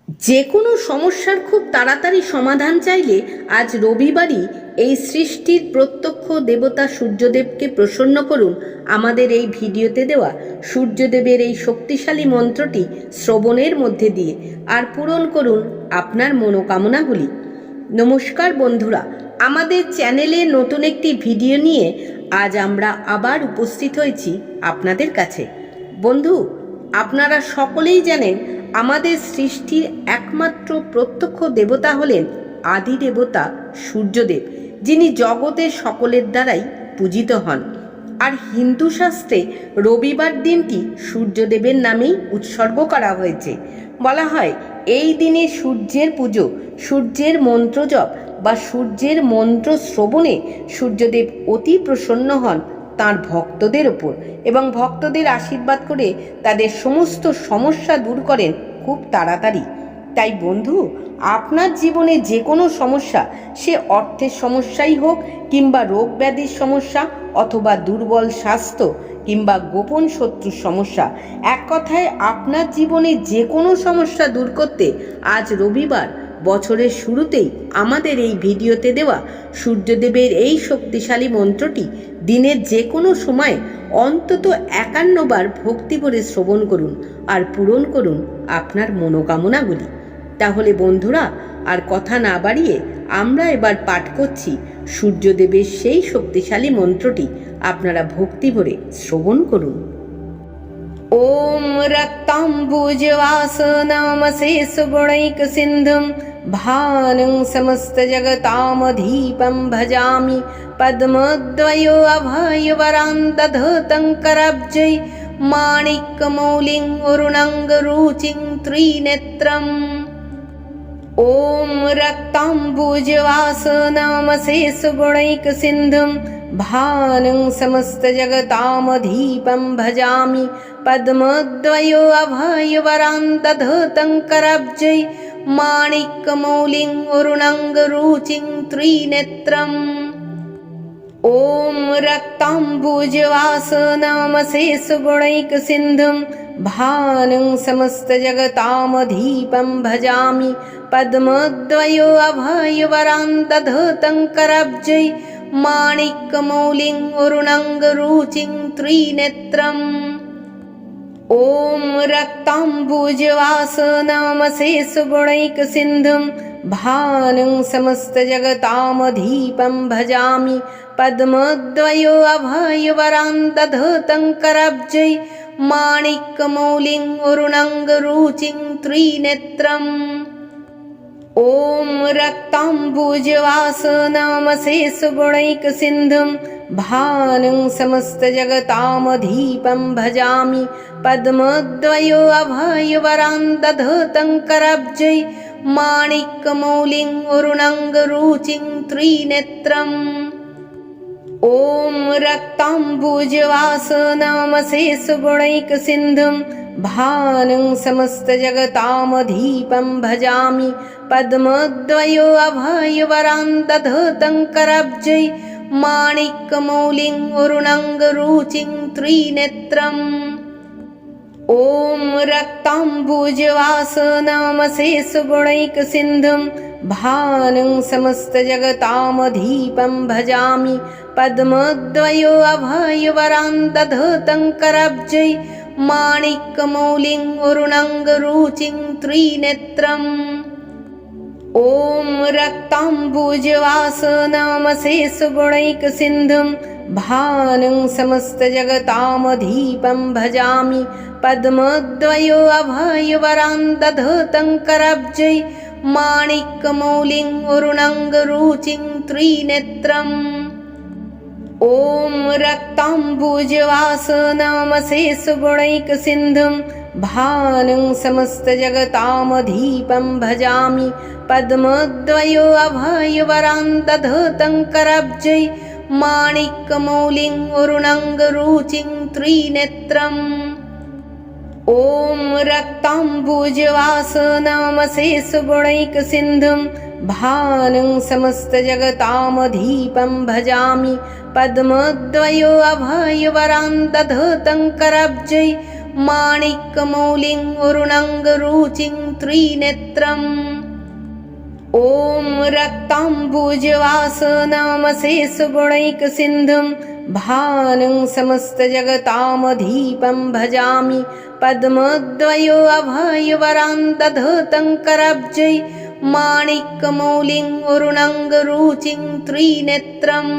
যে কোনো সমস্যার খুব তাড়াতাড়ি সমাধান চাইলে আজ রবিবারই এই সৃষ্টির প্রত্যক্ষ দেবতা সূর্যদেবকে প্রসন্ন করুন আমাদের এই ভিডিওতে দেওয়া সূর্যদেবের এই শক্তিশালী মন্ত্রটি শ্রবণের মধ্যে দিয়ে, আর পূরণ করুন আপনার মনোকামনাগুলি। নমস্কার বন্ধুরা, আমাদের চ্যানেলে নতুন একটি ভিডিও নিয়ে আজ আমরা আবার উপস্থিত হয়েছি আপনাদের কাছে। বন্ধু, আপনারা সকলেই জানেন আমাদের সৃষ্টির একমাত্র প্রত্যক্ষ দেবতা হলেন আদি দেবতা সূর্যদেব, যিনি জগতের সকলের দ্বারাই পূজিত হন। আর হিন্দু শাস্ত্রে রবিবার দিনটি সূর্যদেবের নামেই উৎসর্গ করা হয়েছে। বলা হয় এই দিনে সূর্যের পুজো, সূর্যের মন্ত্র জপ বা সূর্যের মন্ত্র শ্রবণে সূর্যদেব অতি প্রসন্ন হন তাঁর ভক্তদের ওপর এবং ভক্তদের আশীর্বাদ করে তাদের সমস্ত সমস্যা দূর করেন খুব তাড়াতাড়ি। তাই বন্ধু, আপনার জীবনে যে কোনো সমস্যা, সে অর্থের সমস্যাই হোক কিংবা রোগ ব্যাধির সমস্যা অথবা দুর্বল স্বাস্থ্য কিংবা গোপন শত্রুর সমস্যা, এক কথায় আপনার জীবনে যে কোনো সমস্যা দূর করতে আজ রবিবার বছরের শুরুতেই আমাদের এই ভিডিওতে দেওয়া সূর্যদেবের এই শক্তিশালী মন্ত্রটি দিনের যে কোনো সময় অন্তত 51 বার ভক্তি ভরে শ্রবণ করুন আর পূরণ করুন আপনার মনোকামনাগুলি। তাহলে বন্ধুরা, আর কথা না বাড়িয়ে আমরা এবার পাঠ করছি সূর্যদেবের সেই শক্তিশালী মন্ত্রটি। আপনারা ভক্তি ভরে শ্রবণ করুন। ওম রক্তাম্বুজবাসনামশেষগুণৈকসিন্ধুম ভানুং সমস্তজগতামধীপं ভজামি পদ্মদ্বयो অভয়বরান্দধतं कराब्जै माणिक्यमौलिं अरुणाङ्गरुचिं त्रिनेत्रम्। ओम रक्ताम्बुजवासनामशेषगुणैकसिन्धुं भानुं समस्तजगतामधीपं भजामि पद्मद्वयो अभयवरान्दधतं कराब्जै माणिक्यमौलिं अरुणाङ्गरुचिं त्रिनेत्रम्। ओम रक्ताम्बुजवासनामशेषगुणैकसिन्धुं भानुं समस्तजगतामधीपं भजामि पद्मद्वयो अभयवरान्दधतं कराब्जै माणिक्यमौलिं अरुणाङ्गरुचिं त्रिनेत्रम्। ओम रक्ताम्बुजवासनामशेषगुणैकसिन्धुं भानुं समस्तजगतामधीपं भजामि पद्मद्वयो अभयवरान्दधतं कराब्जै माणिक्यमौलिं अरुणाङ्गरुचिं त्रिनेत्रम्। ओम रक्ताम्बुजवासनामशेषगुणैकसिन्धुं भानुं समस्तजगतामधीपं भजामि पद्मद्वयो अभयवरान्दधतं कराब्जै माणिक्यमौलिं अरुणाङ्गरुचिं त्रिनेत्रम्। ओम रक्ताम्बुजवासनामशेषगुणैकसिन्धुं भानुं समस्तजगतामधीपं भजामि पद्मद्वयो अभयवरान्दधतं कराब्जै माणिक्यमौलिं अरुणाङ्गरुचिं त्रिनेत्रम्। ओम रक्ताम्बुजवासनामशेषगुणैकसिन्धुं भानुं समस्तजगतामधीपं भजामि पद्मद्वयो अभयवरान्दधतं कराब्जै माणिक्यमौलिं अरुणाङ्गरुचिं त्रिनेत्रम्। ओम रक्ताम्बुजवासनामशेषगुणैकसिन्धुं भानुं समस्तजगतामधीपं भजामि पद्मद्वयो अभयवरान्दधतं कराब्जै माणिक्यमौलिं अरुणाङ्गरुचिं त्रिनेत्रम्। ओम रक्ताम्बुजवासनामशेषगुणैकसिन्धुं भानुं समस्तजगतामधीपं भजामि पद्मद्वयो अभयवरान्दधतं कराब्जै माणिक्यमौलिं अरुणाङ्गरुचिं त्रिनेत्रम्। ओम रक्ताम्बुजवासनामशेषगुणैकसिन्धुं भानुं समस्तजगतामधीपं भजामि पद्मद्वयो अभयवरान्दधतं कराब्जै माणिक्यमौलिं वरुणाङ्गरुचिं त्रिनेत्रम् ॐ रक्ताम्बुजवासनमशेषगुणैकसिन्धुं भानं समस्तजगतामधीपं भजामि पद्मद्वयो अभयवरान्दधतं करब्जै माणिक्यमौलिं वरुणाङ्गरुचिं त्रिनेत्रम्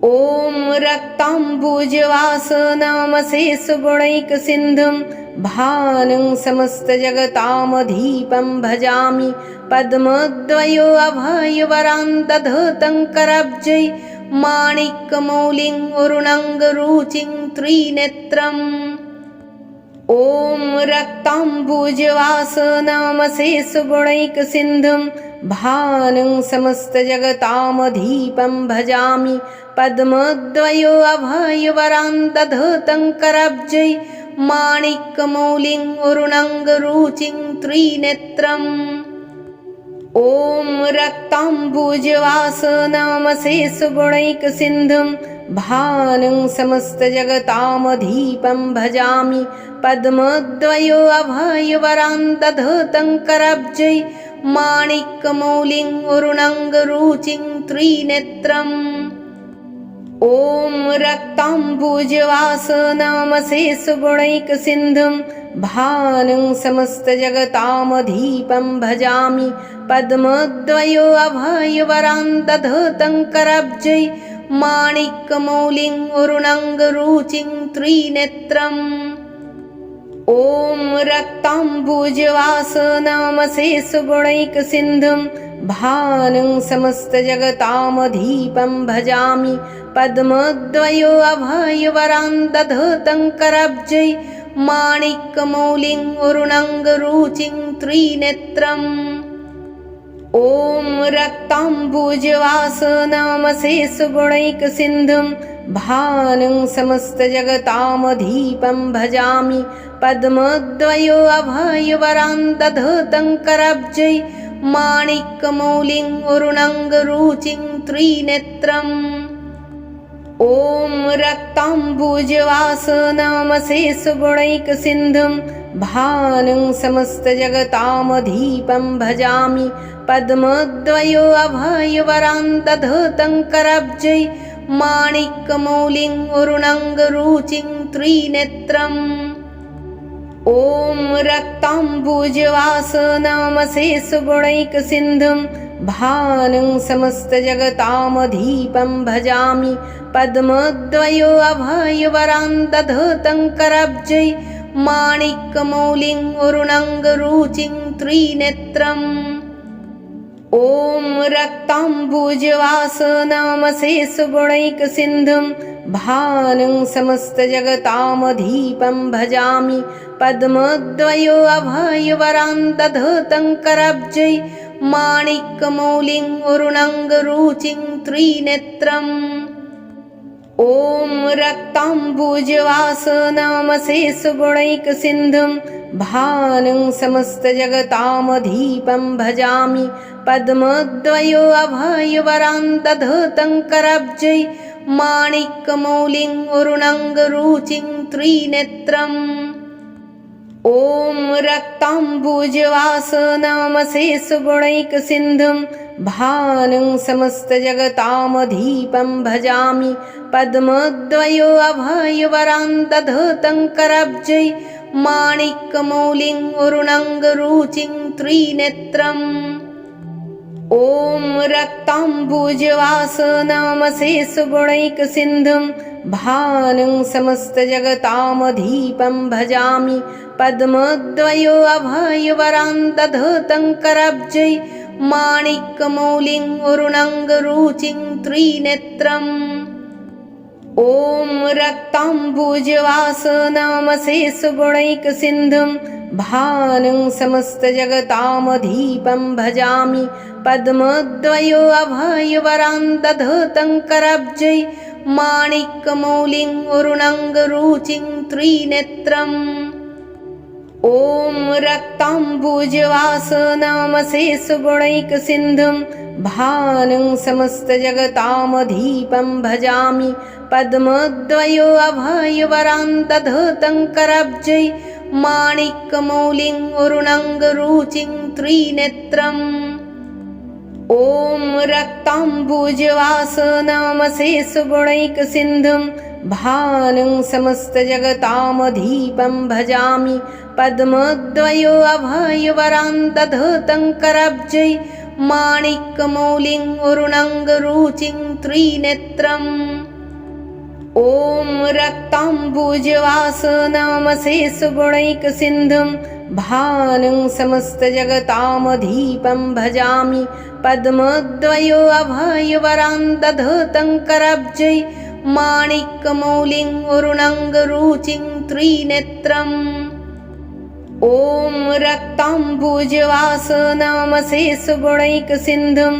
ॐ रक्ताम्बुजवासनमशेषगुणैकसिन्धुं भानं समस्तजगतामधीपं भजामि पद्मद्वयो अभयवरान्दधतं करब्जै माणिक्यमौलिं वरुणाङ्गरुचिं त्रिनेत्रम् ॐ रक्ताम्बुजवासनमशेषगुणैकसिन्धुं भानं समस्तजगतामधीपं भजामि पद्मद्वयो अभयवरान्दधतं करब्जै माणिक्यमौलिं वरुणाङ्गरुचिं त्रिनेत्रम् ॐ रक्ताम्बुजवासनमशेषगुणैकसिन्धुं भानं समस्तजगतामधीपं भजामि पद्मद्वयो अभयवरान्दधतं करब्जै माणिक्यमौलिं वरुणाङ्गरुचिं त्रिनेत्रम् ॐ रक्ताम्बुजवासनमशेषगुणैकसिन्धुं भानं समस्तजगतामधीपं भजामि पद्मद्वयो अभयवरान्दधतं करब्जै माणिक्यमौलिं वरुणाङ्गरुचिं त्रिनेत्रम् ॐ रक्ताम्बुजवासनमशेषगुणैकसिन्धुं भानं समस्तजगतामधीपं भजामि पद्मद्वयो अभयवरान्दधतं करब्जै माणिक्यमौलिं वरुणाङ्गरुचिं त्रिनेत्रम् ॐ रक्ताम्बुजवासनमशेषगुणैकसिन्धुं भानं समस्तजगतामधीपं भजामि पद्मद्वयो अभयवरान्दधतं करब्जै माणिक्यमौलिं वरुणाङ्गरुचिं त्रिनेत्रम् ॐ रक्ताम्बुजवासनमशेषगुणैकसिन्धुं भानं समस्तजगतामधीपं भजामि पद्मद्वयो अभयवरान्दधतं करब्जै माणिक्यमौलिं वरुणाङ्गरुचिं त्रिनेत्रम् ॐ रक्ताम्बुजवासनमशेषगुणैकसिन्धुं भानं समस्तजगतामधीपं भजामि पद्मद्वयो अभयवरान्दधतं करब्जै माणिक्यमौलिं वरुणाङ्गरुचिं त्रिनेत्रम् ॐ रक्ताम्बुजवासनमशेषगुणैकसिन्धुं भानं समस्तजगतामधीपं भजामि पद्मद्वयो अभयवरान्दधतं करब्जै माणिक्यमौलिं वरुणाङ्गरुचिं त्रिनेत्रम् ॐ रक्ताम्बुजवासनमशेषगुणैकसिन्धुं भानं समस्तजगतामधीपं भजामि पद्मद्वयो अभयवरान्दधतं करब्जै माणिक्यमौलिं वरुणाङ्गरुचिं त्रिनेत्रम् ॐ रक्ताम्बुजवासनमशेषगुणैकसिन्धुं भानं समस्तजगतामधीपं भजामि पद्मद्वयो अभयवरान्दधतं करब्जै माणिक्यमौलिं वरुणाङ्गरुचिं त्रिनेत्रम् ॐ रक्ताम्बुजवासनमशेषगुणैकसिन्धुं भानं समस्तजगतामधीपं भजामि पद्मद्वयो अभयवरान्दधतं करब्जै माणिक्यमौलिं वरुणाङ्गरुचिं त्रिनेत्रम् ॐ रक्ताम्बुजवासनमशेषगुणैकसिन्धुं भानं समस्तजगतामधीपं भजामि पद्मद्वयो अभयवरान्दधतं करब्जै माणिक्यमौलिं वरुणाङ्गरुचिं त्रिनेत्रम् ॐ रक्ताम्बुजवासनमशेषगुणैकसिन्धुं भानुं समस्तजगतामधीपं भजामि पद्मद्वयो अभयवरान्तधृतं कराब्जै माणिक्यमौलिं वरुणाङ्गरुचिं त्रिनेत्रम् ॐ रक्ताम्बुजवासनमशेषगुणैकसिन्धुं भानुं समस्तजगतामधीपं भजामि पद्मद्वयो अभयवरान्तधृतं कराब्जै माणिक्यमौलिं वरुणाङ्गरुचिं त्रिनेत्रम् ॐ रक्ताम्बुजवासनमशेषगुणैकसिन्धुं भानुं समस्तजगतामधीपं भजामि पद्मद्वयो अभयवरान्तधृतं कराब्जै माणिक्यमौलिं वरुणाङ्गरुचिं त्रिनेत्रम् ॐ रक्ताम्बुजवासनमशेषगुणैकसिन्धुं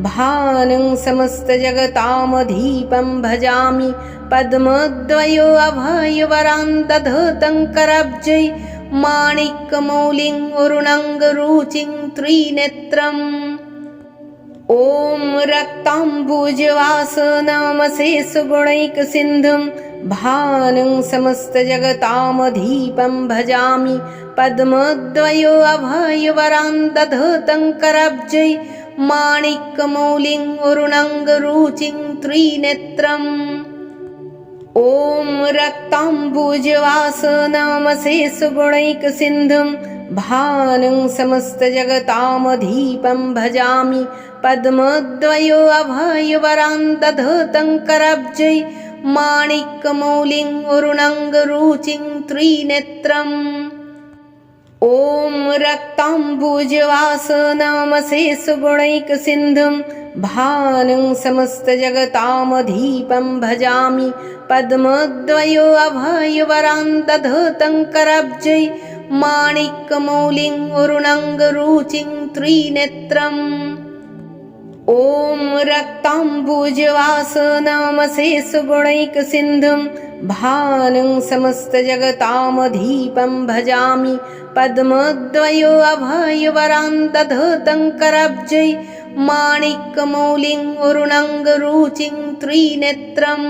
भानुं समस्तजगतामधीपं भजामि पद्मद्वयो अभयवरान्तधृतं कराब्जै माणिक्यमौलिं वरुणाङ्गरुचिं त्रिनेत्रम् ॐ रक्ताम्बुजवासनमशेषगुणैकसिन्धुं भानुं समस्तजगतामधीपं भजामि पद्मद्वयो अभयवरान्तधृतं कराब्जै माणिक्यमौलिं वरुणाङ्गरुचिं त्रिनेत्रम् ॐ रक्ताम्बुजवासनमशेषगुणैकसिन्धुं भानुं समस्तजगतामधीपं भजामि पद्मद्वयो अभयवरान्तधृतं कराब्जै माणिक्यमौलिं वरुणाङ्गरुचिं त्रिनेत्रम् ॐ रक्ताम्बुजवासनमशेषगुणैकसिन्धुं भानुं समस्तजगतामधीपं भजामि पद्मद्वयो अभयवरान्तधृतं कराब्जै माणिक्यमौलिं वरुणाङ्गरुचिं त्रिनेत्रम् ॐ रक्ताम्बुजवासनमशेषगुणैकसिन्धुं भानुं समस्तजगतामधीपं भजामि पद्मद्वयो अभयवरान्तधृतं कराब्जै माणिक्यमौलिं वरुणाङ्गरुचिं त्रिनेत्रम्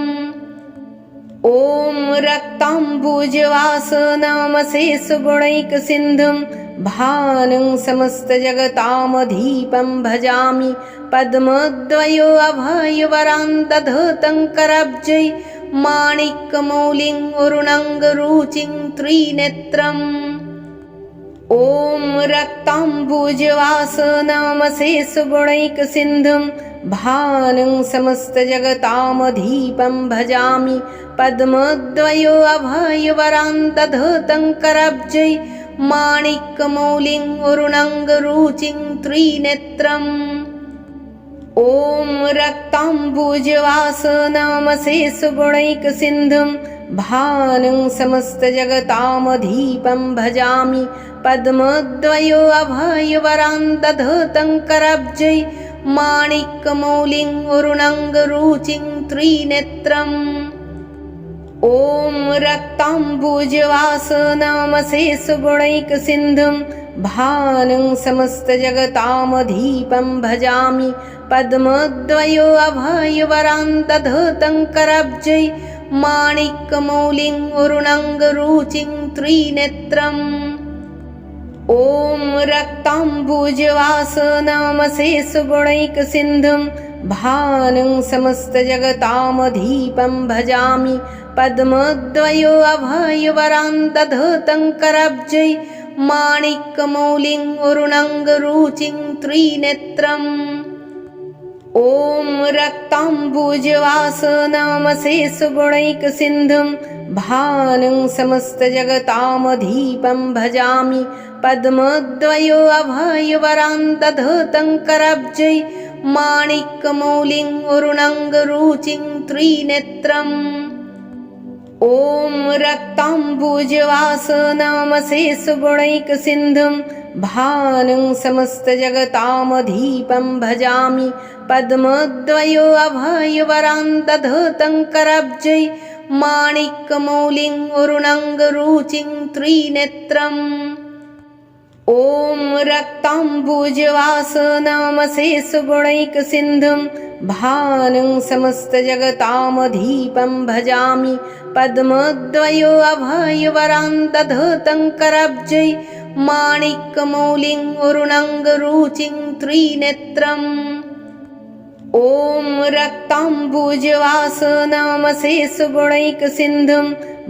ॐ रक्ताम्बुजवासनमशेषगुणैकसिन्धुं भानुं समस्तजगतामधीपं भजामि पद्मद्वयो अभयवरान्तधृतं कराब्जै माणिक्यमौलिं वरुणाङ्गरुचिं त्रिनेत्रम् ॐ रक्ताम्बुजवासनमशेषगुणैकसिन्धुं भानुं समस्तजगतामधीपं भजामि पद्मद्वयो अभयवरान्तधृतं कराब्जै माणिक्यमौलिं वरुणाङ्गरुचिं त्रिनेत्रम् ॐ रक्ताम्बुजवासनमशेषगुणैकसिन्धुं भानुं समस्तजगतामधीपं भजामि पद्मद्वयो अभयवरान्तधृतं कराब्जै माणिक्यमौलिं वरुणाङ्गरुचिं त्रिनेत्रम् ॐ रक्ताम्बुजवासनमशेषगुणैकसिन्धुं भानुं समस्तजगतामधीपं भजामि पद्मद्वयो अभयवरान्तधृतं कराब्जै माणिक्यमौलिं वरुणाङ्गरुचिं त्रिनेत्रम् ॐ रक्ताम्बुजवासनमशेषगुणैकसिन्धुं भानुं समस्तजगतामधीपं भजामि पद्मद्वयो अभयवरान्तधृतं कराब्जै माणिक्यमौलिं वरुणाङ्गरुचिं त्रिनेत्रम् ॐ रक्ताम्बुजवासनमशेषगुणैकसिन्धुं भानुं समस्तजगतामधीपं भजामि पद्मद्वयो अभयवरान्तधृतं कराब्जै माणिक्यमौलिं वरुणाङ्गरुचिं त्रिनेत्रम् ॐ रक्ताम्बुजवासनमशेषगुणैकसिन्धुं भानुं समस्तजगतामधीपं भजामि पद्मद्वयो अभयवरान्तधृतं कराब्जै माणिक्यमौलिं वरुणाङ्गरुचिं त्रिनेत्रम् ॐ रक्ताम्बुजवासनमशेषगुणैकसिन्धुं भानं समस्तजगतामधीपं भजामि पद्मद्वयो अभयवरान्तधतं करब्जै माणिक्यमौलिं वरुणाङ्गरुचिं त्रिनेत्रम् ॐ रक्ताम्बुजवासनमशेषगुणैकसिन्धुं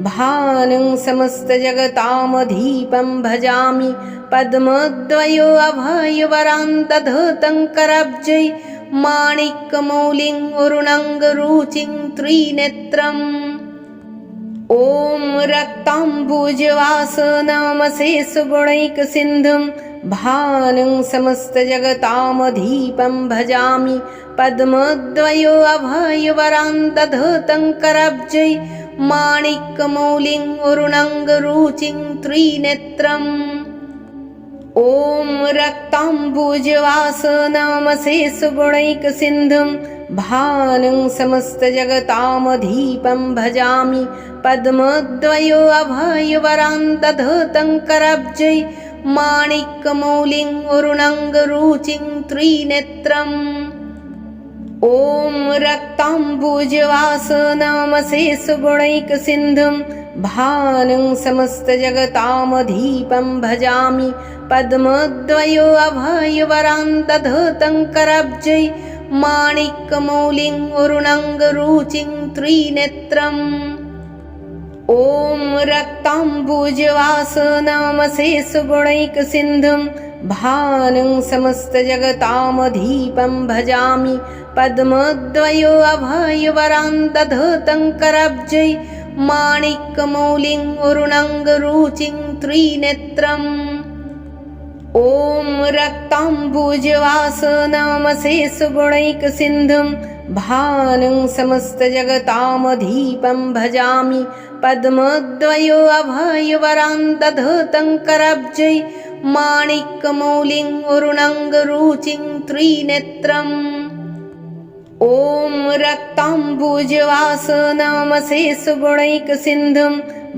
भानं समस्तजगतामधीपं भजामि पद्मद्वयो अभयवरान्तधतं करब्जै माणिक्यमौलिं वरुणाङ्गरुचिं त्रिनेत्रम् ॐ रक्ताम्बुजवासनमशेषगुणैकसिन्धुं भानं समस्तजगतामधीपं भजामि पद्मद्वयो अभयवरान्तधतं करब्जै माणिक्यमौलिं वरुणाङ्गरुचिं त्रिनेत्रम् ॐ रक्ताम्बुजवासनमशेषगुणैकसिन्धुं भानं समस्तजगतामधीपं भजामि पद्मद्वयो अभयवरान्तधतं करब्जै माणिक्यमौलिं वरुणाङ्गरुचिं त्रिनेत्रम् ॐ रक्ताम्बुजवासनमशेषगुणैकसिन्धुं भानं समस्तजगतामधीपं भजामि पद्मद्वयो अभयवरान्तधतं करब्जै माणिक्यमौलिं वरुणाङ्गरुचिं त्रिनेत्रम् ॐ रक्ताम्बुजवासनमशेषगुणैकसिन्धुं भानं समस्तजगतामधीपं भजामि पद्मद्वयो अभयवरान्तधतं करब्जै माणिक्यमौलिं वरुणाङ्गरुचिं त्रिनेत्रम् ॐ रक्ताम्बुजवासनमशेषगुणैकसिन्धुं भानं समस्तजगतामधीपं भजामि पद्मद्वयो अभयवरान्तधतं करब्जै माणिक्यमौलिं वरुणाङ्गरुचिं त्रिनेत्रम् ॐ रक्ताम्बुजवासनमशेषगुणैकसिन्धुं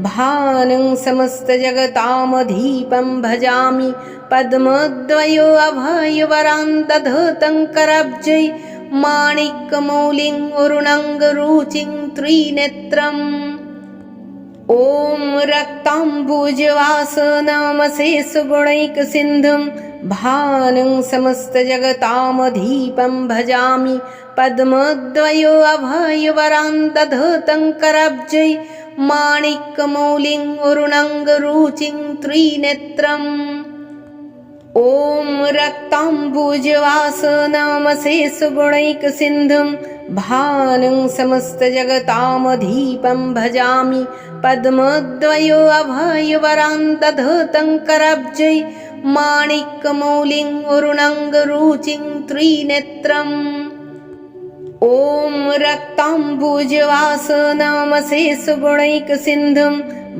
भानं समस्तजगतामधीपं भजामि पद्मद्वयो अभयवरान्तधतं करब्जै माणिक्यमौलिं वरुणाङ्गरुचिं त्रिनेत्रम् ॐ रक्ताम्बुजवासनमशेषगुणैकसिन्धुं भानं समस्तजगतामधीपं भजामि पद्मद्वयो अभयवरान्तधतं करब्जै माणिक्यमौलिं वरुणाङ्गरुचिं त्रिनेत्रम् ॐ रक्ताम्बुजवासनमशेषगुणैकसिन्धुं भानं समस्तजगतामधीपं भजामि पद्मद्वयो अभयवरान्तधतं करब्जै माणिक्यमौलिं वरुणाङ्गरुचिं त्रिनेत्रम् ॐ रक्ताम्बुजवासनमशेषगुणैकसिन्धुं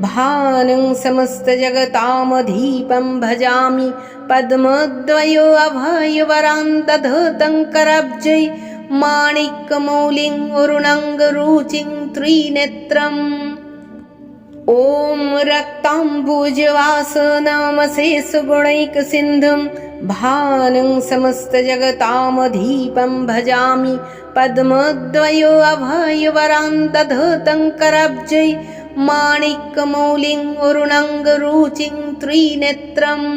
भानं समस्तजगतामधीपं भजामि पद्मद्वयो अभयवरान्तधतं करब्जै माणिक्यमौलिं वरुणाङ्गरुचिं त्रिनेत्रम् ॐ रक्ताम्बुजवासनमशेषगुणैकसिन्धुं भानं समस्तजगतामधीपं भजामि पद्मद्वयो अभयवरान्तधतं करब्जै माणिक्यमौलिं वरुणाङ्गरुचिं त्रिनेत्रम्